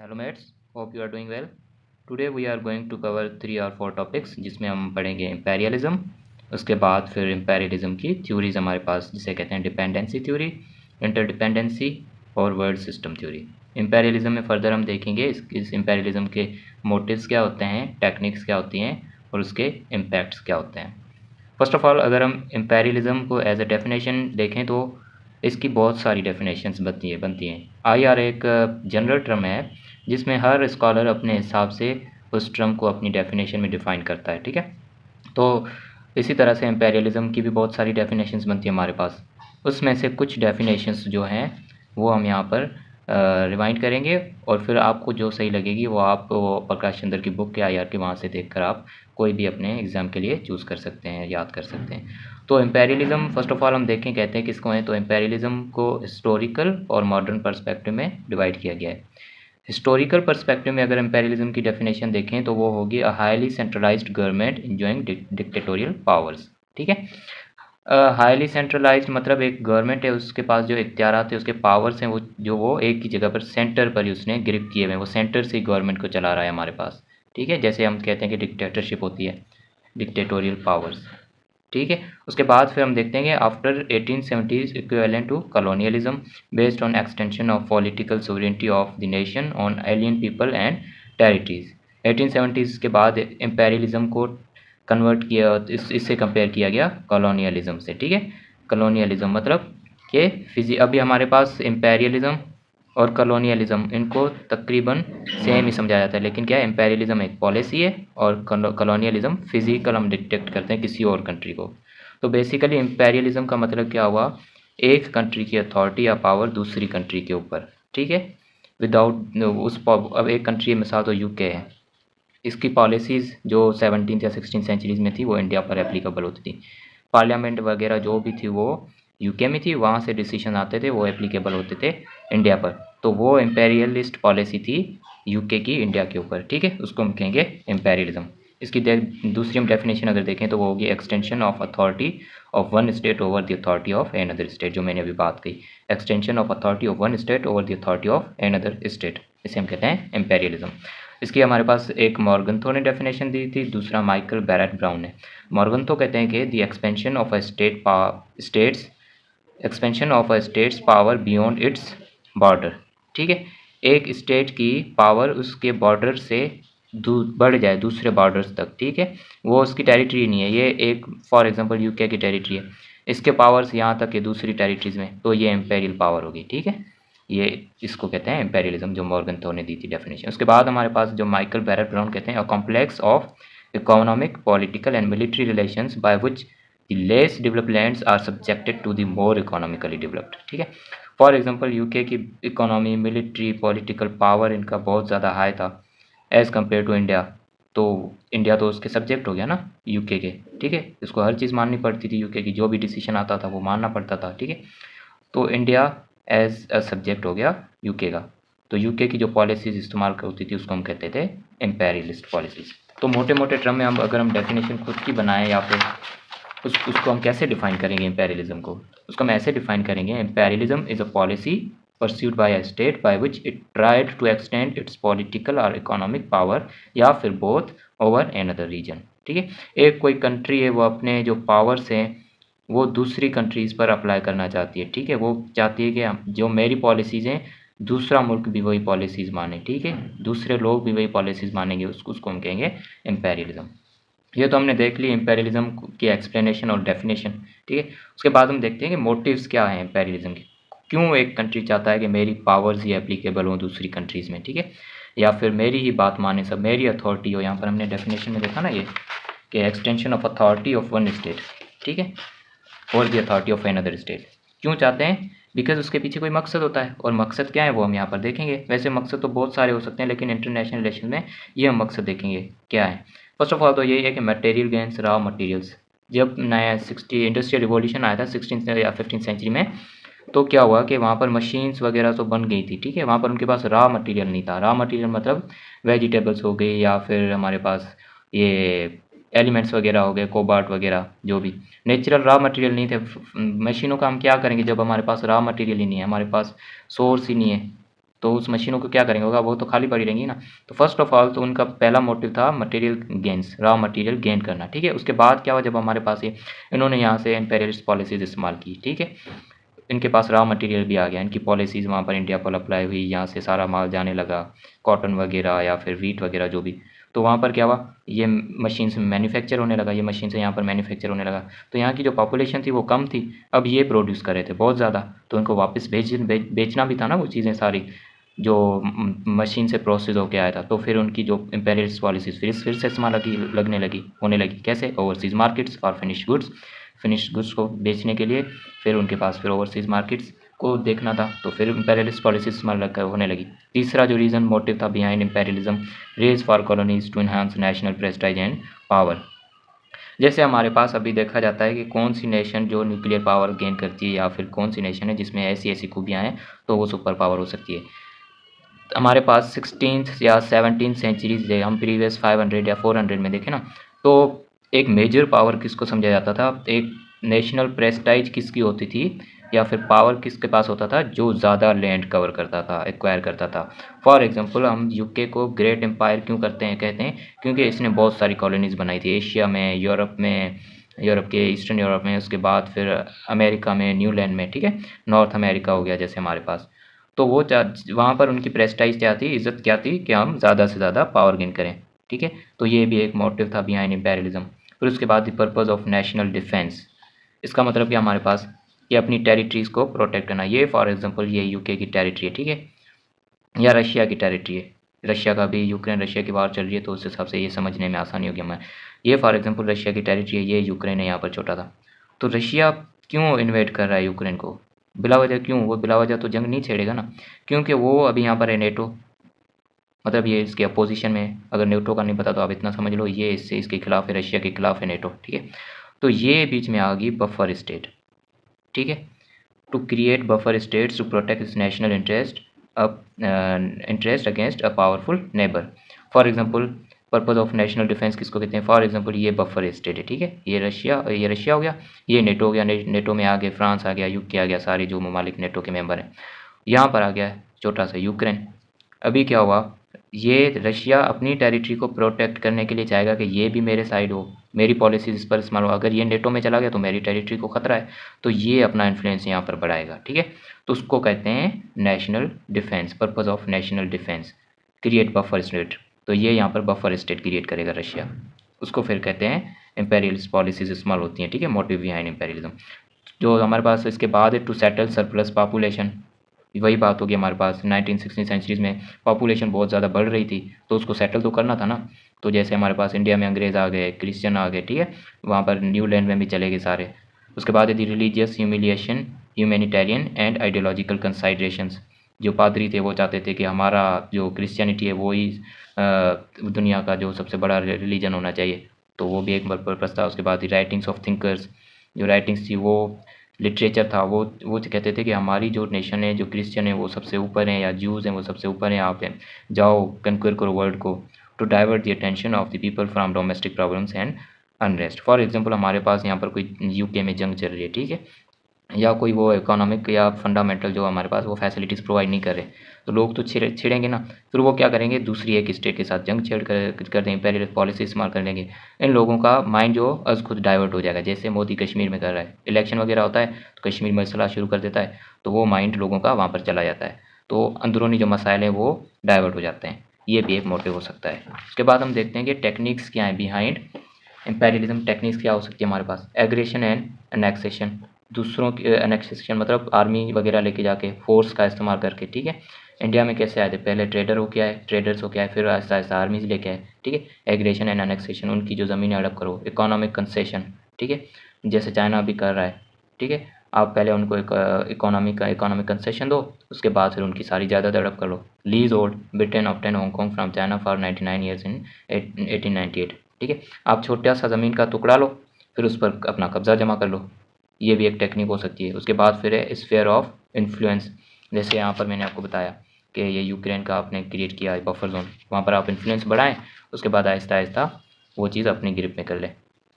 Hello mates, hope you are doing well. Today we are going to cover 3 और 4 topics, जिसमें हम पढ़ेंगे imperialism. उसके बाद फिर इम्पेरियलिज्म की थ्योरीज हमारे पास, जिसे कहते हैं डिपेंडेंसी थ्योरी, इंटरडिपेंडेंसी और वर्ल्ड सिस्टम थ्योरी। इम्पेरियलिज्म में फर्दर हम देखेंगे इस इम्पेरियलिज्म के मोटिव्स क्या होते हैं, टेक्निक्स क्या होती हैं और उसके इम्पैक्ट्स क्या होते हैं। फर्स्ट ऑफ ऑल, अगर हम इम्पेरियलिज्म को एज ए डेफिनेशन देखें तो इसकी बहुत सारी डेफिनेशंस बनती हैं। आईआर एक जनरल टर्म है जिसमें हर स्कॉलर अपने हिसाब से उस टर्म को अपनी डेफिनेशन में डिफ़ाइन करता है, ठीक है। तो इसी तरह से इम्पेरियलिज्म की भी बहुत सारी डेफिनेशंस बनती है हमारे पास। उसमें से कुछ डेफिनेशंस जो हैं वो हम यहाँ पर रिवाइंड करेंगे, और फिर आपको जो सही लगेगी वो आप प्रकाश चंद्र की बुक या आईआर के वहाँ से देखकर आप कोई भी अपने एग्ज़ाम के लिए चूज़ कर सकते हैं, याद कर सकते हैं। तो इम्पेरियलिज्म फर्स्ट ऑफ ऑल हम देखें कहते हैं किसको है, तो इम्पेरियलिज्म को हिस्टोरिकल और मॉडर्न पर्सपेक्टिव में डिवाइड किया गया है। हिस्टोरिकल पर्सपेक्टिव में अगर इम्पेरियलिज्म की डेफिनेशन देखें तो वो होगी a highly centralised government enjoying dictatorial powers, ठीक है। हाईली सेंट्रलाइज्ड मतलब एक गवर्नमेंट है, उसके पास जो इख्तियारात है, उसके पावर्स हैं, वो एक ही जगह पर सेंटर पर ही उसने ग्रिप किए हुए हैं, वो सेंटर से ही गवर्नमेंट को चला रहा है हमारे पास, ठीक है। जैसे हम कहते हैं कि डिक्टेटरशिप होती है, डिक्टेटोरियल पावर्स, ठीक है। उसके बाद फिर हम देखते हैं कि after 1870s equivalent to colonialism based on extension of political sovereignty of the nation on alien people and territories. 1870s के बाद इम्पेरियलिज्म को कन्वर्ट किया, इससे कंपेयर किया गया कॉलोनियलिज्म से, ठीक है। कॉलोनियलिज्म मतलब कि अभी हमारे पास इम्पेरियलिज्म और कॉलोनियलिज्म इनको तकरीबन सेम ही समझा जाता है, लेकिन क्या है, इम्पेरियलिज्म एक पॉलिसी है और कॉलोनियलिज्म फिजिकल हम डिटेक्ट करते हैं किसी और कंट्री को। तो बेसिकली इम्पेरियलिज्म का मतलब क्या हुआ, एक कंट्री की अथॉरिटी या पावर दूसरी कंट्री के ऊपर, ठीक है, विदाउट अब एक कंट्री मिसाल तो यूके है, इसकी पॉलिसीज़ जो 17th या 16th सेंचुरीज़ में थी वो इंडिया पर एप्लीकेबल होती थी। पार्लियामेंट वगैरह जो भी थी वो यूके में थी, वहाँ से डिसीजन आते थे, वो एप्लीकेबल होते थे इंडिया पर। तो वो इम्पेरियलिस्ट पॉलिसी थी यूके की इंडिया के ऊपर, ठीक है, उसको हम कहेंगे इम्पेरियलिज्म। इसकी दूसरी हम डेफिनेशन अगर देखें तो वो होगी extension of authority of one state over the authority of another state, जो मैंने अभी बात कही, extension of authority of one state over the authority of another state, इसे हम कहते हैं इम्पेरियलिज्म। इसकी हमारे पास एक मॉर्गन्थो ने डेफिनेशन दी थी, दूसरा माइकल बैरेट ब्राउन ने। मॉर्गन्थो कहते हैं कि the expansion of a expansion of a states power beyond its border, ठीक है। एक स्टेट की पावर उसके बॉर्डर से बढ़ जाए दूसरे बॉर्डर्स तक, ठीक है, वो उसकी टेरिटरी नहीं है, ये एक फॉर एग्जांपल यूके की टेरिटरी है, इसके पावर्स यहाँ तक है दूसरी टेरिटरीज में, तो ये इम्पेरियल पावर होगी, ठीक है। ये इसको कहते हैं इम्पेरियलिज्म, जो मॉर्गन्थो ने दी थी डेफिनेशन। उसके बाद हमारे पास जो माइकल बैरेट ब्राउन कहते हैं, a complex of economic political and military relations by which the less developed lands are subjected to the more economically developed, ठीक है। फॉर एग्जांपल यूके की इकोनॉमी, मिलिट्री, पॉलिटिकल पावर इनका बहुत ज़्यादा high था as compared to India. तो India तो उसके सब्जेक्ट हो गया ना यूके के, ठीक है, इसको हर चीज़ माननी पड़ती थी, यूके की जो भी डिसीजन आता था वो मानना पड़ता था, ठीक है। तो इंडिया एज अ सब्जेक्ट हो गया यूके का, तो यूके की जो पॉलिसीज़ इस्तेमाल होती थी उसको हम कहते थे इम्पेरियलिस्ट पॉलिसीज़। तो मोटे मोटे टर्म में हम अगर हम डेफिनेशन खुद की बनाएं या फिर उसको हम कैसे डिफाइन करेंगे इम्पेरियलिज्म को, उसको हम ऐसे डिफाइन करेंगे, imperialism is a policy pursued by a state by which it tried to extend its political और इकोनॉमिक पावर या फिर both over another region, ठीक है। एक कोई कंट्री है, वो अपने जो पावर्स हैं वो दूसरी कंट्रीज़ पर अप्लाई करना चाहती है, ठीक है, वो चाहती है कि जो मेरी पॉलिसीज़ हैं दूसरा मुल्क भी वही पॉलिसीज़ माने, ठीक है, दूसरे लोग भी वही पॉलिसीज़ मानेंगे, उसको हम कहेंगे इम्पेरियलिज्म। ये तो हमने देख ली इम्पेरियलिज्म की एक्सप्लेनेशन और डेफिनेशन, ठीक है। उसके बाद हम देखते हैं कि मोटिव्स क्या हैं इम्पेरियलिज्म के, क्यों एक कंट्री चाहता है कि मेरी पावर्स ही एप्लीकेबल हों दूसरी कंट्रीज़ में, ठीक है, या फिर मेरी ही बात माने सब, मेरी अथॉरिटी हो। यहाँ पर हमने डेफिनेशन में देखा ना ये कि extension of authority of one state, ठीक है, और the authority of another state. क्यों चाहते हैं, बिकॉज उसके पीछे कोई मकसद होता है, और मकसद क्या है वो हम यहाँ पर देखेंगे। वैसे मकसद तो बहुत सारे हो सकते हैं, लेकिन इंटरनेशनल रिलेशन में ये हम मकसद देखेंगे क्या है। फर्स्ट ऑफ ऑल तो यही है कि मटेरियल गेंस रॉ मटेरियल्स। जब नया 60 इंडस्ट्रियल रिवॉल्यूशन आया था 16th या 15th सेंचुरी में, तो क्या हुआ कि वहाँ पर मशीन्स वगैरह तो बन गई थी, ठीक है, वहाँ पर उनके पास रॉ मटेरियल नहीं था। रॉ मटेरियल मतलब वेजिटेबल्स हो गई, या फिर हमारे पास ये एलिमेंट्स वगैरह हो गए, कोबाल्ट वगैरह, जो भी नेचुरल रॉ मटेरियल नहीं थे। मशीनों का हम क्या करेंगे जब हमारे पास रॉ मटेरियल ही नहीं है, हमारे पास सोर्स ही नहीं है, तो उस मशीनों को क्या करेंगे होगा, वो तो खाली पड़ी रहेंगी ना। तो फर्स्ट ऑफ ऑल तो उनका पहला मोटिव था material gains, raw material gain करना, ठीक है। उसके बाद क्या हुआ, जब हमारे पास ये इन्होंने यहाँ से इम्पेरियलिस्ट पॉलिसीज इस्तेमाल की, ठीक है, इनके पास रॉ मटेरियल भी आ गया, इनकी पॉलिसीज़ वहाँ पर इंडिया पर अप्लाई हुई, यहाँ से सारा माल जाने लगा, कॉटन वगैरह या फिर वीट वगैरह जो भी। तो वहाँ पर क्या हुआ, ये मशीन से मैन्युफैक्चर होने लगा, ये मशीन से यहाँ पर मैन्युफैक्चर होने लगा। तो यहाँ की जो पॉपुलेशन थी वो कम थी, अब ये प्रोड्यूस कर रहे थे बहुत ज़्यादा, तो उनको वापस बेचना भी था ना वो चीज़ें सारी जो मशीन से प्रोसेस होके आया था। तो फिर उनकी जो इम्पेरियलिस्ट पॉलिसीज फिर से इस्तेमाल लगने लगी होने लगी, कैसे, ओवरसीज़ मार्केट्स और फिनिश गुड्स को बेचने के लिए। फिर उनके पास फिर ओवरसीज़ मार्केट्स को देखना था, तो फिर इम्पेरियलिस्ट पॉलिसीज होने लगी। तीसरा जो रीज़न मोटिव था behind imperialism, race for colonies to enhance national prestige and power. जैसे हमारे पास अभी देखा जाता है कि कौन सी नेशन जो न्यूक्लियर पावर गेन करती है, या फिर कौन सी नेशन है जिसमें ऐसी ऐसी खूबियाँ हैं तो वो सुपर पावर हो सकती है। हमारे पास 16th या 17th सेंचुरीज हम प्रीवियस 500 या 400 में देखें ना, तो एक मेजर पावर किसको समझा जाता था, एक नेशनल प्रेस्टाइज किसकी होती थी, या फिर पावर किसके पास होता था जो ज़्यादा लैंड कवर करता था, एक्वायर करता था। फॉर एग्जांपल हम यूके को ग्रेट एम्पायर क्यों कहते हैं, क्योंकि इसने बहुत सारी कॉलोनीज़ बनाई थी, एशिया में, यूरोप में, यूरोप के ईस्टर्न यूरोप में, उसके बाद फिर अमेरिका में, न्यूलैंड में, ठीक है, नॉर्थ अमेरिका हो गया जैसे हमारे पास। तो वो वहाँ पर उनकी प्रेस्टाइज क्या थी, इज़्ज़त क्या थी कि हम ज़्यादा से ज़्यादा पावर गेन करें, ठीक है। तो ये भी एक मोटिव था बिहाइंड इम्पेरियलिज्म। फिर उसके बाद the purpose of national defence, इसका मतलब क्या हमारे पास कि अपनी टेरिटरीज़ को प्रोटेक्ट करना। ये फॉर एग्जांपल ये यूके की टेरिटरी है, ठीक है, या रशिया की टेरिटरी है, रशिया का भी, यूक्रेन रशिया की वार चल रही है, तो उस हिसाब से ये समझने में आसानी होगी हमें। ये फॉर एग्जांपल रशिया की टेरिटरी है, ये यूक्रेन है यहाँ पर छोटा था। तो रशिया क्यों इन्वेड कर रहा है यूक्रेन को, बिला वजह क्यों, वो बिला वजह तो जंग नहीं छेड़ेगा ना, क्योंकि वो अभी यहाँ पर है नेटो, मतलब ये इसके अपोजिशन में। अगर नेटो का नहीं पता तो आप इतना समझ लो, ये इससे इसके खिलाफ है, रशिया के खिलाफ है नेटो, ठीक है। तो ये बीच में आ गई बफर स्टेट, ठीक है, to create buffer states to protect its national interest against a powerful neighbour. For example purpose of national defence किसको कहते हैं, फॉर एग्जांपल ये बफर स्टेट है, ठीक है, ये रशिया हो गया, ये नेटो हो गया, नेटो में आ गए फ्रांस आ गया, यूके आ गया, सारे जो ममालिक नेटो के मेंबर हैं। यहाँ पर आ गया छोटा सा यूक्रेन। अभी क्या हुआ, ये रशिया अपनी टेरिटरी को प्रोटेक्ट करने के लिए चाहेगा कि ये भी मेरे साइड हो, मेरी पॉलिसीज इस पर इस्तेमाल हो। अगर ये नेटो में चला गया तो मेरी टेरिटरी को खतरा है, तो ये अपना इन्फ्लुएंस यहाँ पर बढ़ाएगा, ठीक है। तो उसको कहते हैं national defence, purpose of national defence, create buffer state. तो ये यहाँ पर बफर स्टेट क्रिएट करेगा रशिया, उसको फिर कहते हैं इम्पेरियलिस्ट पॉलिसीज इस्तेमाल होती हैं, ठीक है, मोटिव बिहाइंड इम्पेरियलिज्म। जो हमारे पास इसके बाद है टू सेटल सरप्लस पॉपुलेशन, वही बात होगी हमारे पास 1960 सेंचुरीज़ में पॉपुलेशन बहुत ज़्यादा बढ़ रही थी, तो उसको सेटल तो करना था ना। तो जैसे हमारे पास इंडिया में अंग्रेज़ आ गए, क्रिश्चियन आ गए, ठीक है, वहाँ पर न्यूलैंड में भी चले गए सारे। उसके बाद यदि religious humiliation, humanitarian and ideological considerations, जो पादरी थे वो चाहते थे कि हमारा जो क्रिश्चियनिटी है वो ही दुनिया का जो सबसे बड़ा रिलीजन होना चाहिए, तो वो भी एक प्रस्ताव। उसके बाद राइटिंग्स ऑफ थिंकर्स, जो राइटिंग्स थी वो लिटरेचर था, वो कहते थे कि हमारी जो नेशन है, जो क्रिश्चियन है वो सबसे ऊपर है, या ज्यूज़ हैं वो सबसे ऊपर हैं, आप जाओ कन्क्वर करो वर्ल्ड को, to divert the attention of the people from domestic problems and unrest. For example हमारे पास यहाँ पर कोई यूके में जंग चल रही है, ठीक है, या कोई वो इकोनॉमिक या फंडामेंटल जो हमारे पास वो फैसिलिटीज़ प्रोवाइड नहीं कर रहे, तो लोग तो छिड़ेंगे ना, फिर वो क्या करेंगे, दूसरी एक स्टेट के साथ जंग छेड़ कर देंगे, पहले पॉलिसी इस्तेमाल कर लेंगे। इन लोगों का माइंड जो अज खुद डाइवर्ट हो जाएगा, जैसे मोदी कश्मीर में कर रहा है, इलेक्शन वगैरह होता है तो कश्मीर में मसला शुरू कर देता है, तो वो माइंड लोगों का वहाँ पर चला जाता है, तो अंदरूनी जो मसाइल हैं वो डाइवर्ट हो जाते हैं। ये भी एक मोटिव हो सकता है। उसके बाद हम देखते हैं कि टेक्निक्स क्या है बिहाइंड इम्पेरियलिज्म। टेक्निक्स क्या हो सकती है हमारे पास, एग्रेशन एंड एनेक्सेशन, दूसरों की एनेक्सेशन मतलब आर्मी वगैरह लेके जाके फोर्स का इस्तेमाल करके, ठीक है। इंडिया में कैसे आए थे, पहले ट्रेडर्स हो के आए, फिर आहिस्ता आहिस्ता आर्मीज लेके आए, ठीक है। एग्रेशन एंड एनेक्सेशन, उनकी जो ज़मीनें हड़प करो। इकोनॉमिक कंसेशन, ठीक है, जैसे चाइना अभी कर रहा है, ठीक है, आप पहले उनको एक इकोनॉमिक कंसेशन दो, उसके बाद फिर उनकी सारी जायदाद हड़प कर लो। Lease old Britain obtain Hong Kong from China for 99 years in 1898, ठीक है, आप छोटा सा ज़मीन का टुकड़ा लो, फिर उस पर अपना कब्जा जमा कर लो, ये भी एक टेक्निक हो सकती है। उसके बाद फिर है स्फीयर ऑफ इन्फ्लुएंस, जैसे यहाँ पर मैंने आपको बताया कि ये यूक्रेन का आपने क्रिएट किया है बफर जोन, वहाँ पर आप इन्फ्लुएंस बढ़ाएं, उसके बाद आहिस्ता आहिस्ता वो चीज़ अपनी ग्रिप में कर लें।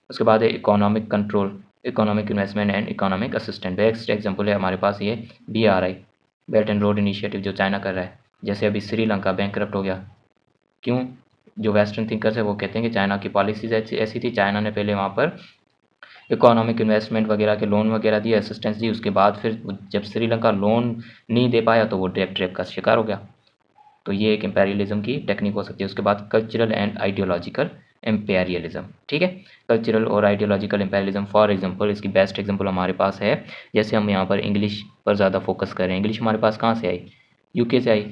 उसके बाद है economic control, economic investment and economic assistant. Best example है हमारे पास ये BRI, belt and road initiative, जो चाइना कर रहा है, जैसे अभी श्रीलंका बैंकरप्ट हो गया, क्यों? जो वेस्टर्न थिंकर्स है वो कहते हैं कि चाइना की पॉलिसीज ऐसी थी, चाइना ने पहले वहाँ पर इकोनॉमिक इन्वेस्टमेंट वगैरह के लोन वगैरह दिए, असिस्टेंस दी, उसके बाद फिर जब श्रीलंका लोन नहीं दे पाया तो वो ट्रैप का शिकार हो गया। तो ये एक एम्पेरियलिज्म की टेक्निक हो सकती है। उसके बाद कल्चरल एंड आइडियोलॉजिकल एम्पेरियलिज्म, ठीक है। कल्चरल और आइडियोलॉजिकल एम्पेरियलिज्म, फॉर एग्जांपल इसकी बेस्ट एग्जांपल हमारे पास है, जैसे हम यहाँ पर इंग्लिश पर ज़्यादा फोकस करें। इंग्लिश हमारे पास कहाँ से आई? यूके से आई।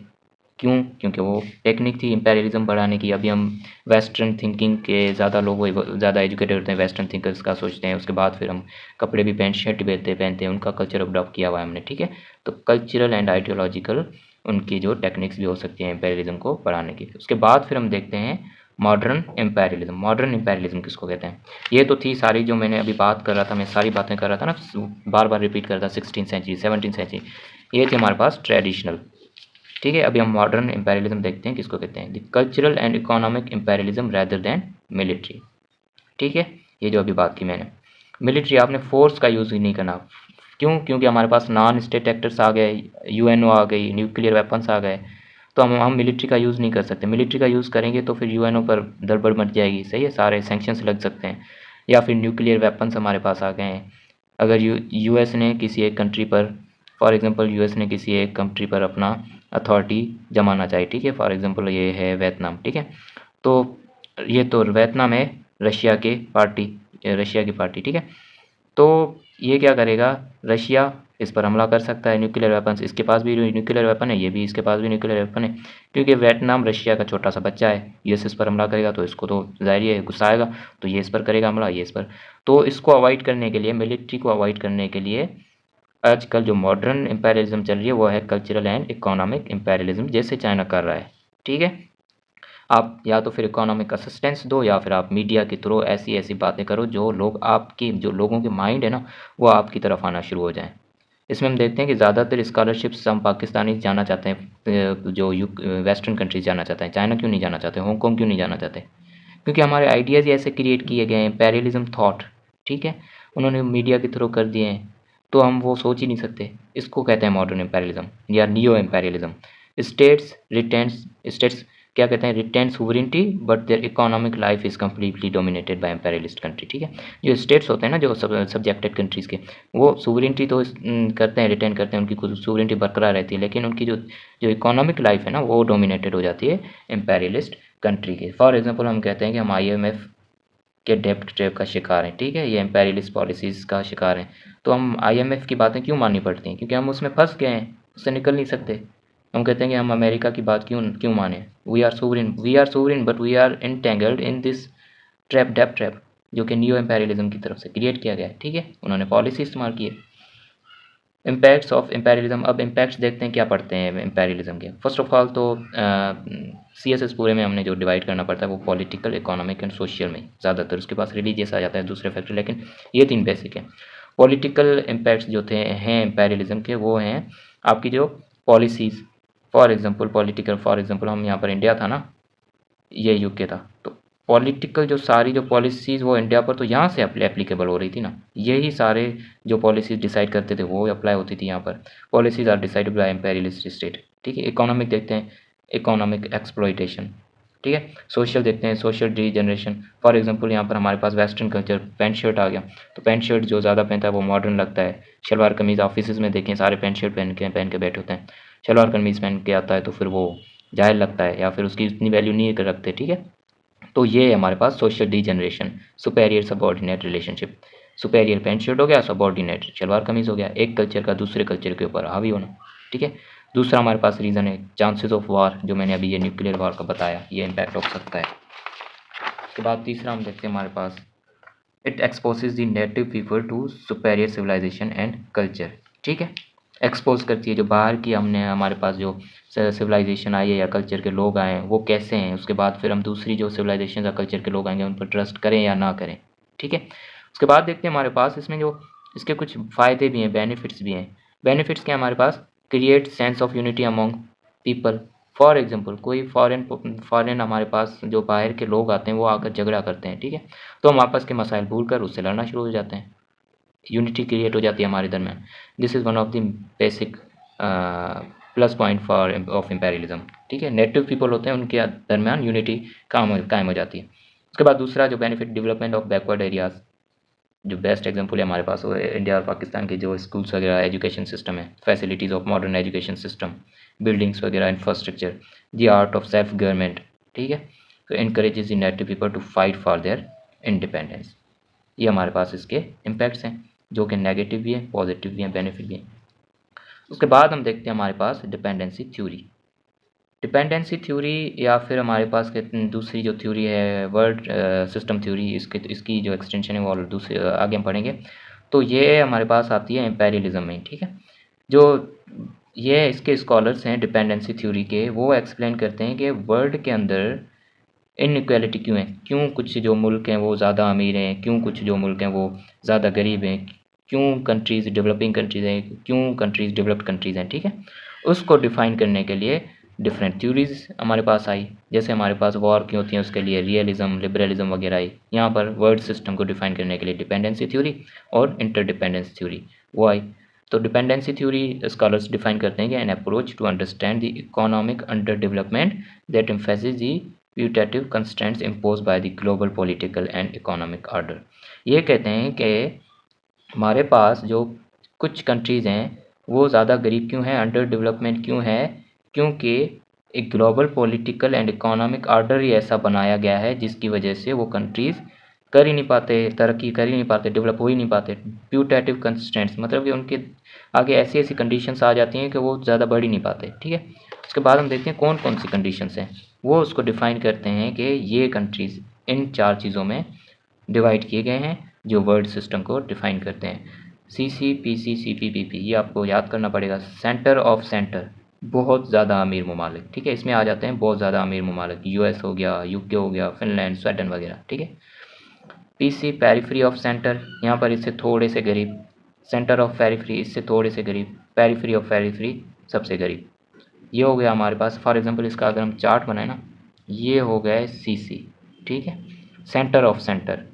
क्यों? क्योंकि वो टेक्निक थी एम्पेरियलिज्म बढ़ाने की। अभी हम वेस्टर्न थिंकिंग के ज़्यादा लोग ज़्यादा एजुकेटेड होते हैं, वेस्टर्न थिंकर्स का सोचते हैं, उसके बाद फिर हम कपड़े भी पैंट शर्ट पहनते हैं, उनका कल्चर अडॉप्ट किया हुआ है हमने, ठीक है। तो कल्चरल एंड आइडियोलॉजिकल उनकी जो टेक्निक्स भी हो सकती हैं एम्पेरियलिज्म को बढ़ाने की। उसके बाद फिर हम देखते हैं मॉडर्न एम्पेरियलिज्म। मॉडर्न एम्पेरियलिज्म किसको कहते हैं? ये तो थी सारी जो मैंने अभी बात कर रहा था, मैं सारी बातें कर रहा था ना, बार बार रिपीट कर रहा था, 16th सेंचुरी 17th सेंचुरी, ये थी हमारे पास ट्रेडिशनल, ठीक है। अभी हम मॉडर्न एम्पेरियलिज्म देखते हैं किसको कहते हैं। The cultural and economic imperialism rather than military, ठीक है। ये जो अभी बात की मैंने, मिलिट्री आपने फोर्स का यूज़ ही नहीं करना। क्यों? क्योंकि हमारे पास नॉन स्टेट एक्टर्स आ गए, यूएनओ आ गई, न्यूक्लियर वेपन्स आ गए, तो हम मिलिट्री का यूज़ नहीं कर सकते। मिलिट्री का यूज़ करेंगे तो फिर यूएनओ पर दरबड़ मच जाएगी, सही है, सारे सैंक्शंस लग सकते हैं। या फिर न्यूक्लियर वेपन्स हमारे पास आ गए हैं, अगर यूएस ने किसी एक कंट्री पर, फॉर एग्जांपल यूएस ने किसी एक कंट्री पर अपना अथॉरिटी जमाना चाहिए, ठीक है। फॉर एग्जांपल ये है वियतनाम, ठीक है। तो ये तो वियतनाम है रशिया की पार्टी, ठीक है। तो ये क्या करेगा, रशिया इस पर हमला कर सकता है, न्यूक्लियर वेपन्स, इसके पास भी न्यूक्लियर वेपन है, ये भी इसके पास भी न्यूक्लियर वेपन है, क्योंकि वियतनाम रशिया का छोटा सा बच्चा है। यूएस इस पर हमला करेगा तो इसको तो जाहिर है गुस्सा आएगा, तो ये इस पर करेगा हमला, ये इस पर। तो इसको अवॉइड करने के लिए, मिलिट्री को अवॉइड करने के लिए आजकल जो मॉडर्न एम्पेरियलिज्म चल रही है वो है कल्चरल एंड इकोनॉमिक एम्पेरियलिज्म, जैसे चाइना कर रहा है, ठीक है। आप या तो फिर इकोनॉमिक असिस्टेंस दो, या फिर आप मीडिया के थ्रू ऐसी ऐसी बातें करो जो लोगों के माइंड है ना, वो आपकी तरफ आना शुरू हो जाए। इसमें हम देखते हैं कि ज़्यादातर स्कॉलरशिप्स हम पाकिस्तानी जाना चाहते हैं, जो वेस्टर्न कंट्रीज जाना चाहते हैं। चाइना क्यों नहीं जाना चाहते? हांगकॉन्ग क्यों नहीं जाना चाहते? क्योंकि हमारे आइडियाज़ ही ऐसे क्रिएट किए गए हैं, एम्पेरियलिज्म थॉट, ठीक है, उन्होंने मीडिया के थ्रू कर दिए हैं, तो हम वो सोच ही नहीं सकते। इसको कहते हैं मॉडर्न एम्पेरियलिज्म या नियो एम्पेरियलिज्म। स्टेट्स क्या कहते हैं, retain sovereignty but their economic life is completely dominated by imperialist country, ठीक है। जो स्टेट्स होते हैं ना, जो सब्जेक्टेड कंट्रीज़ के, वो सुवरिनिटी तो करते हैं, रिटेन करते हैं, उनकी खुद सुवरिनिटी बरकरार रहती है, लेकिन उनकी जो जो इकोनॉमिक लाइफ है ना, वो डोमिनेटेड हो जाती है एम्पेरियलिस्ट कंट्री के। फॉर एग्जांपल हम कहते हैं कि हम आईएमएफ के डेब्ट ट्रैप का शिकार हैं, ठीक है, ये एम्पेरियलिस्ट पॉलिसीज़ का शिकार हैं। तो हम आईएमएफ की बातें क्यों माननी पड़ती हैं? क्योंकि हम उसमें फंस गए हैं, उससे निकल नहीं सकते। हम कहते हैं कि हम अमेरिका की बात क्यों क्यों माने, we are sovereign but we are entangled in this डेब्ट ट्रैप, जो कि न्यू एम्पेरियलिज्म की तरफ से क्रिएट किया गया है, ठीक है, उन्होंने पॉलिसी इस्तेमाल की है। इम्पैक्ट्स ऑफ एम्पेरियलिज्म, अब इम्पैक्ट्स देखते हैं क्या पढ़ते हैं एम्पेरियलिज्म के। फर्स्ट ऑफ ऑल तो सीएसएस पूरे में हमने जो डिवाइड करना पड़ता है वो पॉलिटिकल, इकोनॉमिक एंड सोशल में, ज़्यादातर उसके पास रिलीजियस आ जाता है दूसरे फैक्टर, लेकिन ये तीन बेसिक हैं। पॉलिटिकल इम्पैक्ट्स जो थे हैं एम्पेरियलिज्म के, वो हैं आपकी जो पॉलिसीज़। फॉर एग्जांपल हम यहाँ पर इंडिया था ना, ये यूके था, तो पॉलिटिकल जो सारी जो पॉलिसीज़ वो इंडिया पर तो यहाँ से एप्लीकेबल हो रही थी ना, यही सारे जो पॉलिसीज़ डिसाइड करते थे वो अप्लाई होती थी यहाँ पर। Policies are decided by imperialist state, ठीक है। इकोनॉमिक देखते हैं, इकोनॉमिक एक्सप्लॉइटेशन, ठीक है। सोशल देखते हैं, सोशल डीजनरेशन। फॉर एग्जांपल यहाँ पर हमारे पास वेस्टर्न कल्चर, पैंट शर्ट आ गया, तो पैंट शर्ट जो ज़्यादा पहनता है वो मॉडर्न लगता है। शलवार कमीज़, ऑफिस में देखें सारे पैंट शर्ट पहन के बैठे होते हैं, शलवार कमीज़ पहन के आता है तो फिर वो जाहिल लगता है, या फिर उसकी इतनी वैल्यू नहीं रखते, ठीक है। तो ये है हमारे पास social degeneration, superior subordinate relationship. Superior pant shirt हो गया, सबऑर्डिनेट शलवार कमीज़ हो गया, एक कल्चर का दूसरे कल्चर के ऊपर हावी होना, ठीक है। दूसरा हमारे पास रीज़न है चांसेस ऑफ वार, जो मैंने अभी ये न्यूक्लियर वार का बताया, ये इम्पैक्ट हो सकता है। उसके बाद तीसरा हम देखते हैं हमारे पास, it exposes the native people to superior civilisation and culture, ठीक है। एक्सपोज करती है जो बाहर की हमने हमारे पास जो सिविलाइजेशन आई है या कल्चर के लोग आए हैं वो कैसे हैं, उसके बाद फिर हम दूसरी जो सिविलाइजेशन या कल्चर के लोग आएंगे उन पर ट्रस्ट करें या ना करें, ठीक है। उसके बाद देखते हैं हमारे पास इसमें जो इसके कुछ फ़ायदे भी हैं, बेनिफिट्स भी हैं। बेनिफिट्स क्या हमारे पास, create sense of unity among people. For example कोई फॉरेन हमारे पास जो बाहर के लोग आते हैं वो आकर झगड़ा करते हैं, ठीक है, तो हम आपस के मसाइल भूल कर उससे लड़ना शुरू हो जाते हैं, यूनिटी क्रिएट हो जाती है हमारे दरमियान। This is one of the basic plus point for of imperialism. ठीक है, नेटिव पीपल होते हैं उनके दरमियान यूनिटी कायम हो जाती है। उसके बाद दूसरा जो benefit, development of backward areas. जो बेस्ट एग्जांपल है हमारे पास वो है इंडिया और पाकिस्तान के जो स्कूल्स वगैरह एजुकेशन सिस्टम है, facilities of modern education system, buildings वगैरह, infrastructure, the art of self government. ठीक है, तो encourages the native people to fight for their independence. ये हमारे पास इसके इम्पैक्ट्स हैं, जो कि नेगेटिव भी हैं, पॉजिटिव भी हैं, बेनिफिट भी हैं। उसके बाद हम देखते हैं हमारे पास डिपेंडेंसी थ्योरी। डिपेंडेंसी थ्योरी या फिर हमारे पास दूसरी जो थ्योरी है वर्ल्ड सिस्टम थ्योरी, इसकी जो एक्सटेंशन है वो दूसरे आगे हम पढ़ेंगे। तो ये हमारे पास आती है एम्पेरियलिज्म में। ठीक है, जो ये इसके स्कॉलर्स हैं डिपेंडेंसी थ्योरी के, वो एक्सप्लेन करते हैं कि वर्ल्ड के अंदर इनइक्वालिटी क्यों है, क्यों कुछ जो मुल्क हैं वो ज़्यादा अमीर हैं, क्यों कुछ जो मुल्क हैं वो ज़्यादा गरीब हैं, क्यों कंट्रीज़ डेवलपिंग कंट्रीज़ हैं, क्यों कंट्रीज़ डेवलप्ड कंट्रीज़ हैं। ठीक है, उसको डिफ़ाइन करने के लिए डिफरेंट थ्योरीज हमारे पास आई। जैसे हमारे पास वॉर क्यों होती है उसके लिए रियलिज्म, लिबरलिज्म वगैरह आई। यहाँ पर वर्ल्ड सिस्टम को डिफाइन करने के लिए डिपेंडेंसी थ्योरी और इंटरडिपेंडेंस थ्योरी वो आई। तो डिपेंडेंसी थ्योरी स्कॉलर्स डिफाइन करते हैं कि an approach to understand the economic under development that emphasis the putative constraints impose by the global political and economic order. ये कहते हैं कि हमारे पास जो कुछ कंट्रीज़ हैं वो ज़्यादा गरीब क्यों हैं, अंडर डेवलपमेंट क्यों है, क्योंकि एक global political and economic order ही ऐसा बनाया गया है जिसकी वजह से वो कंट्रीज़ कर ही नहीं पाते, तरक्की कर ही नहीं पाते, डेवलप हो ही नहीं पाते। प्यूटेटिव कंस्ट्रेंट्स मतलब कि उनके आगे ऐसी ऐसी कंडीशंस आ जाती हैं कि वो ज़्यादा बढ़ ही नहीं पाते। ठीक है, उसके बाद हम देखते हैं कौन कौन सी कंडीशंस हैं। वो उसको डिफ़ाइन करते हैं कि ये कंट्रीज़ इन 4 चीज़ों में डिवाइड किए गए हैं जो वर्ल्ड सिस्टम को डिफ़ाइन करते हैं। CCPC CPPP ये आपको याद करना पड़ेगा। सेंटर ऑफ सेंटर, बहुत ज़्यादा अमीर ममालिक। ठीक है, इसमें आ जाते हैं बहुत ज़्यादा अमीर ममालिक, US हो गया, UK हो गया, फिनलैंड, स्वीडन वगैरह। ठीक है, PC पेरिफेरी ऑफ सेंटर, यहाँ पर इससे थोड़े से गरीब। सेंटर ऑफ पेरिफेरी, इससे थोड़े से गरीब। पेरिफेरी ऑफ पेरिफेरी, सबसे गरीब। ये हो गया हमारे पास। फॉर एग्जांपल इसका अगर हम चार्ट बनाए ना, ये हो गया है CC। ठीक है, सेंटर ऑफ सेंटर,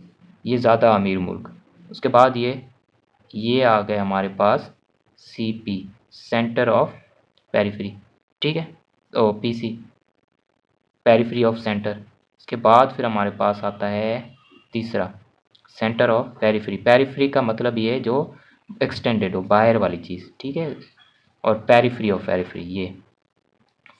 ये ज़्यादा अमीर मुल्क। उसके बाद ये आ गए हमारे पास CP, सेंटर ऑफ पेरिफेरी। ठीक है, तो PC पेरिफेरी ऑफ सेंटर। इसके बाद फिर हमारे पास आता है तीसरा सेंटर ऑफ पेरिफेरी। पेरिफेरी का मतलब ये है जो एक्सटेंडेड हो, बाहर वाली चीज़। ठीक है, और पेरिफेरी ऑफ पेरिफेरी ये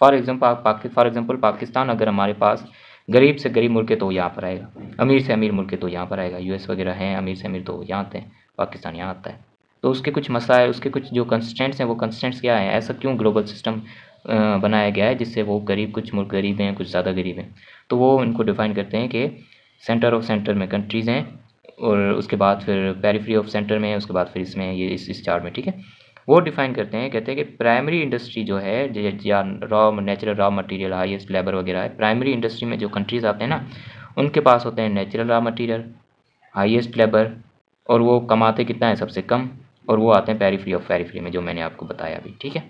फॉर एग्जांपल पाकिस्तान अगर हमारे पास गरीब से गरीब मुल्क है तो यहाँ पर आएगा, अमीर से अमीर मुल्क है तो यहाँ पर आएगा। US वगैरह हैं अमीर से अमीर तो यहाँ आते हैं, पाकिस्तान यहाँ आता है। तो उसके कुछ मसाइल, उसके कुछ जो कंस्ट्रेंट्स हैं वो कंस्ट्रेंट्स क्या है, ऐसा क्यों ग्लोबल सिस्टम बनाया गया है जिससे वो गरीब, कुछ मुल्क गरीब हैं, कुछ ज़्यादा गरीब हैं। तो वो इनको डिफ़ाइन करते हैं कि सेंटर ऑफ सेंटर में कंट्रीज़ हैं, और उसके बाद फिर पेरिफेरी ऑफ सेंटर में, उसके बाद फिर इसमें ये इस चार्ट में। ठीक है, वो डिफ़ाइन करते हैं, कहते हैं कि प्राइमरी इंडस्ट्री जो है या natural raw material, highest labour वगैरह है। प्राइमरी इंडस्ट्री में जो कंट्रीज़ आते हैं ना, उनके पास होते हैं natural raw material, highest labour, और वो कमाते कितना है, सबसे कम। और वो आते हैं पेरिफेरी ऑफ पेरिफेरी में, जो मैंने आपको बताया अभी। ठीक है,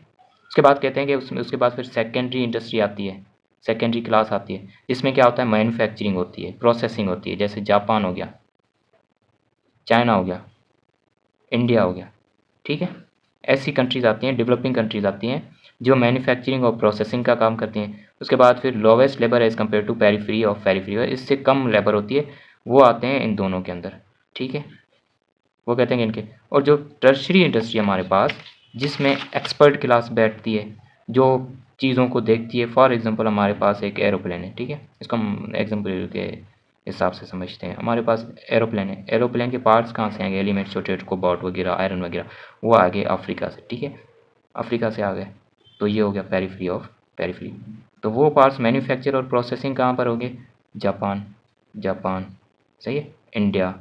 उसके बाद कहते हैं कि उसके बाद फिर सेकेंडरी इंडस्ट्री आती है, सेकेंडरी क्लास आती है। इसमें क्या होता है, मैन्युफैक्चरिंग होती है, प्रोसेसिंग होती है। जैसे जापान हो गया, चाइना हो गया, इंडिया हो गया। ठीक है, ऐसी कंट्रीज़ आती हैं, डेवलपिंग कंट्रीज़ आती हैं जो मैन्युफैक्चरिंग और प्रोसेसिंग का काम करती हैं। उसके बाद फिर lowest labour as compared to periphery of periphery, इससे कम लेबर होती है, वो आते हैं इन दोनों के अंदर। ठीक है, वो कहते हैं इनके। और जो टर्शरी इंडस्ट्री हमारे पास, जिसमें एक्सपर्ट क्लास बैठती है, जो चीज़ों को देखती है। फॉर एग्जांपल हमारे पास एक एरोप्लेन है। ठीक है, इसको हम एग्जांपल के हिसाब से समझते हैं। हमारे पास एरोप्लेन है, एरोप्लेन के पार्ट्स कहाँ से आएंगे, एलिमेंट्स छोटे छोटे, कोबाल्ट वगैरह, आयरन वगैरह, वो आ गए अफ्रीका से। ठीक है, अफ्रीका से आ गए, तो ये हो गया पेरिफेरी ऑफ पेरिफेरी। तो वो पार्ट्स मैन्युफैक्चर और प्रोसेसिंग कहाँ पर होंगे, जापान, जापान सही है, इंडिया।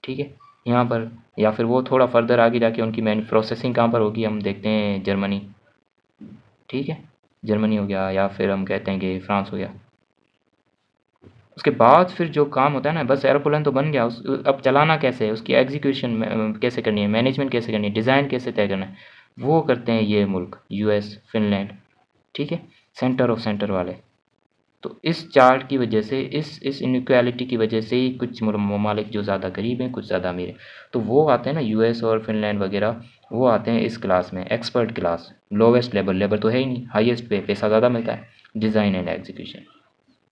ठीक है, यहाँ पर, या फिर वो थोड़ा फर्दर आगे जाके उनकी प्रोसेसिंग कहाँ पर होगी, हम देखते हैं जर्मनी। ठीक है, जर्मनी हो गया, या फिर हम कहते हैं कि फ्रांस हो गया। उसके बाद फिर जो काम होता है ना, बस एरोप्लेन तो बन गया, अब चलाना कैसे है, उसकी एग्जीक्यूशन कैसे करनी है, मैनेजमेंट कैसे करनी है, डिज़ाइन कैसे तय करना है, वो करते हैं ये मुल्क US, फिनलैंड। ठीक है, सेंटर ऑफ सेंटर वाले। तो इस चार्ट की वजह से, इस इनइक्वालिटी की वजह से ही कुछ ममालिक जो ज़्यादा गरीब हैं, कुछ ज़्यादा अमीर हैं, तो वो आते हैं ना, यूएस और फिनलैंड वगैरह, वो आते हैं इस क्लास में, expert class, lowest level, level तो है ही नहीं, हाईएस्ट पे, पैसा ज़्यादा मिलता है, डिज़ाइन एंड एग्जीक्यूशन।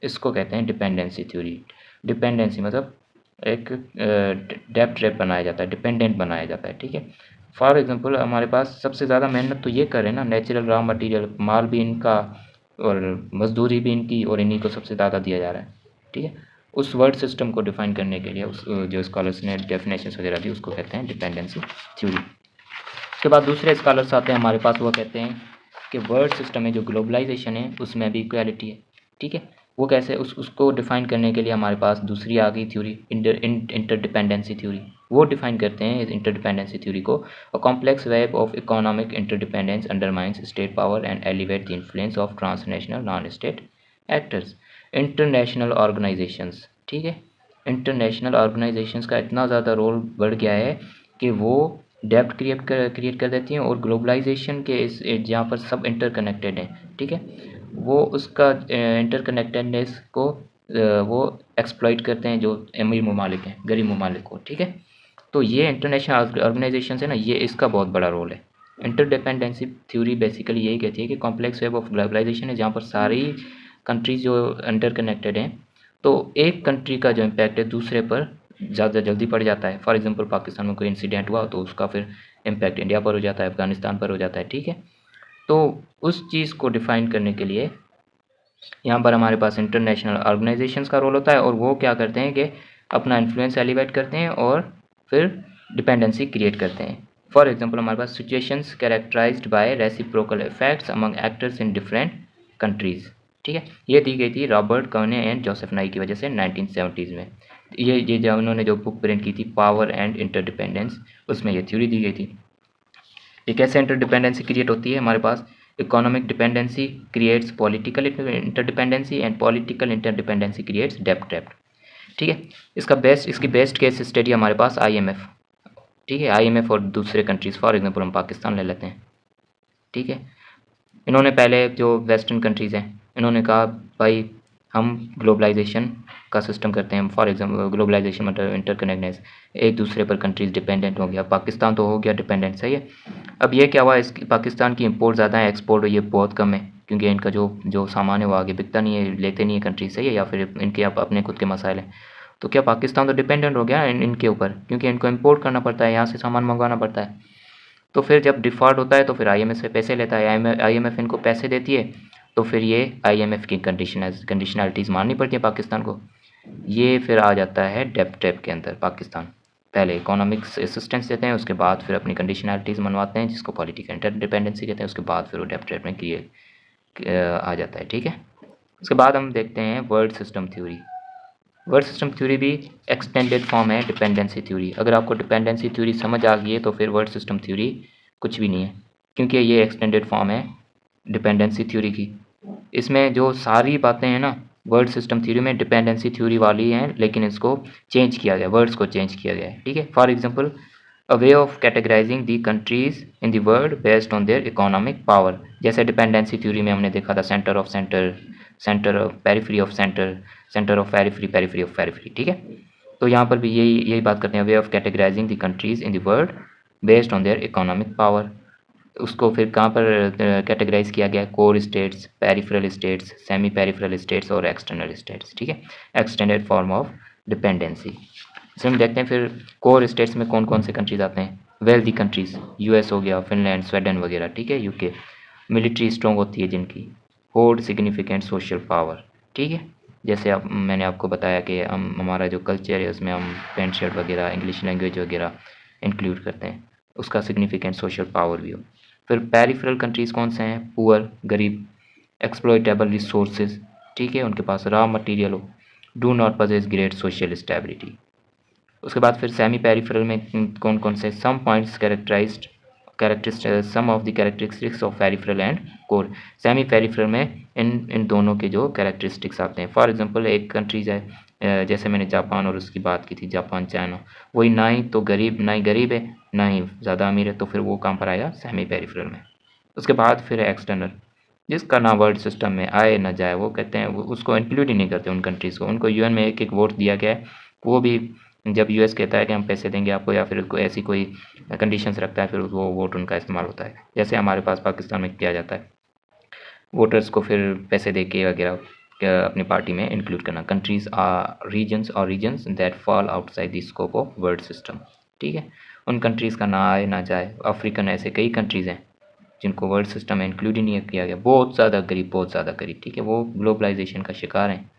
इसको कहते हैं डिपेंडेंसी थ्योरी। डिपेंडेंसी मतलब एक डेप्थ ट्रैप बनाया जाता है, डिपेंडेंट बनाया जाता है, ठीक है। फॉर एग्जांपल हमारे पास सबसे ज़्यादा मेहनत तो ये करे ना, नेचुरल रॉ मटेरियल, माल भी इनका और मजदूरी भी इनकी, और इन्हीं को सबसे ज़्यादा दिया जा रहा है, ठीक है। उस वर्ड सिस्टम को डिफाइन करने के लिए उस जो स्कॉलर्स ने डेफिनेशन वगैरह दी, उसको कहते हैं डिपेंडेंसी थ्योरी। उसके बाद दूसरे स्कॉलर्स आते हैं हमारे पास, वो कहते हैं कि वर्ड सिस्टम में जो ग्लोबलाइजेशन है उसमें भी इक्वालिटी है, ठीक है। वो कैसे, उसको डिफाइन करने के लिए हमारे पास दूसरी आ गई थ्योरी, इंटरडिपेंडेंसी थ्योरी। वो डिफाइन करते हैं इंटरडिपेंडेंसी थ्योरी को, a complex web of economic interdependence undermines state power and elevate the influence of transnational non state actors. International organisations, ठीक है। इंटरनेशनल ऑर्गेनाइजेशंस का इतना ज़्यादा रोल बढ़ गया है कि वो डेप्थ क्रिएट कर देती हैं, और ग्लोबलाइजेशन के इस जहाँ पर सब इंटरकनेक्टेड हैं, ठीक है, वो उसका इंटरकनेक्टेडनेस को वो एक्सप्लॉइट करते हैं जो अमीर ममालिक हैं गरीब ममालिक को, ठीक है। तो ये इंटरनेशनल ऑर्गेनाइजेशन है ना, ये इसका बहुत बड़ा रोल है। इंटरडिपेंडेंसी थ्योरी बेसिकली यही कहती है कि कॉम्प्लेक्स वेब ऑफ ग्लोबलाइजेशन है जहाँ पर सारी कंट्रीज जो इंटरकनेक्टेड हैं, तो एक कंट्री का जो इम्पैक्ट है दूसरे पर ज़्यादा जल्दी पड़ जाता है। फॉर एग्जांपल पाकिस्तान में कोई इंसिडेंट हुआ तो उसका फिर इम्पैक्ट इंडिया पर हो जाता है, अफगानिस्तान पर हो जाता है, ठीक है। तो उस चीज़ को डिफ़ाइन करने के लिए यहाँ पर हमारे पास इंटरनेशनल ऑर्गेनाइजेशंस का रोल होता है, और वो क्या करते हैं कि अपना इन्फ्लुएंस एलिवेट करते हैं और फिर डिपेंडेंसी क्रिएट करते हैं। फॉर एग्जांपल हमारे पास situations characterised by reciprocal effects among actors in different countries, ठीक है। ये दी गई थी रॉबर्ट कर्ने एंड जोसेफ नाई की वजह से 1970s में। ये जो उन्होंने जो बुक प्रिंट की थी, पावर एंड इंटरडिपेंडेंस, उसमें ये थ्योरी दी गई थी। ये कैसे इंटरडिपेंडेंसी क्रिएट होती है हमारे पास, economic dependency creates political interdependency and political interdependency creates डेप्थ ट्रैप, ठीक है। इसकी बेस्ट केस स्टडी हमारे पास आईएमएफ, ठीक है। आईएमएफ और दूसरे कंट्रीज़, फॉर एग्जांपल हम पाकिस्तान ले लेते हैं, ठीक है। इन्होंने पहले जो वेस्टर्न कंट्रीज़ हैं, इन्होंने कहा भाई हम ग्लोबलाइजेशन का सिस्टम करते हैं। फॉर एग्जांपल ग्लोबलाइजेशन मतलब इंटरकनेक्टनेस, एक दूसरे पर कंट्रीज़ डिपेंडेंट हो गया, पाकिस्तान तो हो गया डिपेंडेंट, सही है। अब ये क्या हुआ, इसकी पाकिस्तान की इंपोर्ट ज़्यादा है, एक्सपोर्ट ये बहुत कम है, क्योंकि इनका जो जो सामान है वो आगे बिकता नहीं है, लेते नहीं है कंट्री, सही है, या फिर इनके अपने खुद के मसाइल हैं। तो क्या पाकिस्तान तो डिपेंडेंट हो गया इनके ऊपर, क्योंकि इनको इंपोर्ट करना पड़ता है, यहाँ से सामान मंगवाना पड़ता है। तो फिर जब डिफ़ॉल्ट होता है तो फिर आईएमएफ से पैसे लेता है, आईएमएफ इनको पैसे देती है, तो फिर ये आईएमएफ की कंडीशनैलिटीज़ माननी पड़ती है पाकिस्तान को। ये फिर आ जाता है डेप्थ ट्रैप के अंदर पाकिस्तान। पहले इकोनॉमिक्स असिस्टेंस देते हैं, उसके बाद फिर अपनी कंडीशनैलिटीज़ मनवाते हैं, जिसको पॉलिटिकल इंटरडिपेंडेंसी कहते हैं, उसके बाद फिर वो डेप्थ ट्रैप में आ जाता है, ठीक है। उसके बाद हम देखते हैं word system theory. Word system theory भी एक्सटेंडेड फॉर्म है डिपेंडेंसी थ्योरी। अगर आपको डिपेंडेंसी थ्योरी समझ आ गई है तो फिर वर्ड सिस्टम थ्योरी कुछ भी नहीं है, क्योंकि ये एक्सटेंडेड फॉर्म है डिपेंडेंसी थ्योरी की। इसमें जो सारी बातें हैं ना वर्ड सिस्टम थ्योरी में, डिपेंडेंसी थ्योरी वाली हैं, लेकिन इसको चेंज किया गया, वर्ड्स को चेंज किया गया है, ठीक है। For example a way of categorising the countries in the world based on their economic power. जैसे डिपेंडेंसी थ्योरी में हमने देखा था centre of centre, centre of periphery of centre, centre of periphery, periphery of periphery, ठीक है। तो यहाँ पर भी यही बात करते हैं, way of categorising the countries in the world based on their economic power. उसको फिर कहाँ पर कैटेगराइज किया गया, core states, peripheral states, semi peripheral states और एक्सटर्नल स्टेट्स, ठीक है। Extended form of dependency. इसमें हम देखते हैं फिर कोर स्टेट्स में कौन कौन से कंट्रीज आते हैं, वेल्दी कंट्रीज, यूएस हो गया, फिनलैंड, स्वीडन वगैरह, ठीक है, यूके। मिलिट्री स्ट्रॉन्ग होती है जिनकी, होल्ड सिग्निफिकेंट सोशल पावर, ठीक है। जैसे अब मैंने आपको बताया कि हम हमारा जो कल्चर है उसमें हम पेंट शर्ट वगैरह, इंग्लिश लैंग्वेज वगैरह इंक्लूड करते हैं, उसका सिग्निफिकेंट सोशल पावर भी हो। फिर पेरिफेरल कंट्रीज़ कौन से हैं, पुअर, गरीब, एक्सप्लॉइटेबल रिसोर्सेज, ठीक है, उनके पास रॉ मटेरियल हो, do not possess great social stability. उसके बाद फिर सेमी पेरिफेरल में कौन कौन से, some points characterised some of the characteristics of peripheral and core. Semi peripheral में इन दोनों के जो कैरेक्टरिस्टिक्स आते हैं। फॉर एग्जांपल एक कंट्रीज है जैसे मैंने जापान और उसकी बात की थी, जापान चाइना, वही ना ही गरीब है ना ही ज़्यादा अमीर है, तो फिर वो कहाँ पर आएगा, सेमी पेरिफेरल में। उसके बाद फिर एक्सटर्नल, जिसका ना वर्ल्ड सिस्टम में आए ना जाए, वो कहते हैं वो उसको इंक्लूड ही नहीं करते उन कंट्रीज़ को। उनको यूएन में एक वोट दिया गया है, वो भी जब यूएस कहता है कि हम पैसे देंगे आपको या फिर कोई ऐसी कोई कंडीशंस रखता है, फिर वो वोट उनका इस्तेमाल होता है। जैसे हमारे पास पाकिस्तान में किया जाता है, वोटर्स को फिर पैसे दे के वगैरह अपनी पार्टी में इंक्लूड करना। Countries or regions that fall outside the scope of world system. ठीक है, उन कंट्रीज़ का ना आए ना जाए। अफ्रीकन ऐसे कई कंट्रीज़ हैं जिनको वर्ल्ड सिस्टम में इंक्लूड ही नहीं किया गया, बहुत ज़्यादा गरीब। ठीक है, वो ग्लोबलाइजेशन का शिकार हैं,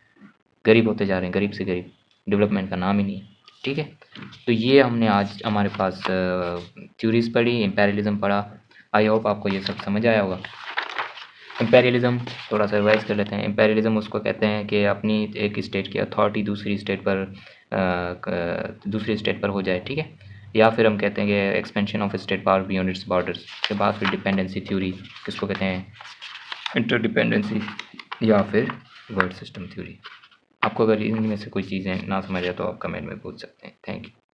गरीब होते जा रहे हैं, गरीब से गरीब, डेवलपमेंट का नाम ही नहीं है। ठीक है, तो ये हमने आज हमारे पास थ्योरीज पढ़ी, इम्पेरियलिज्म पढ़ा। आई होप आपको ये सब समझ आया होगा। इम्पेरियलिज्म थोड़ा सा रिवाइज कर लेते हैं। इम्पेरियलिज्म उसको कहते हैं कि अपनी एक स्टेट की अथॉरिटी दूसरी स्टेट पर हो जाए। ठीक है, या फिर हम कहते हैं कि expansion of state power beyond it's borders. के बाद फिर डिपेंडेंसी थ्योरी, किसको कहते हैं, इंटरडिपेंडेंसी, या फिर वर्ल्ड सिस्टम थ्योरी। आपको अगर इनमें से कोई चीज़ें ना समझ आए तो आप कमेंट में पूछ सकते हैं। Thank you.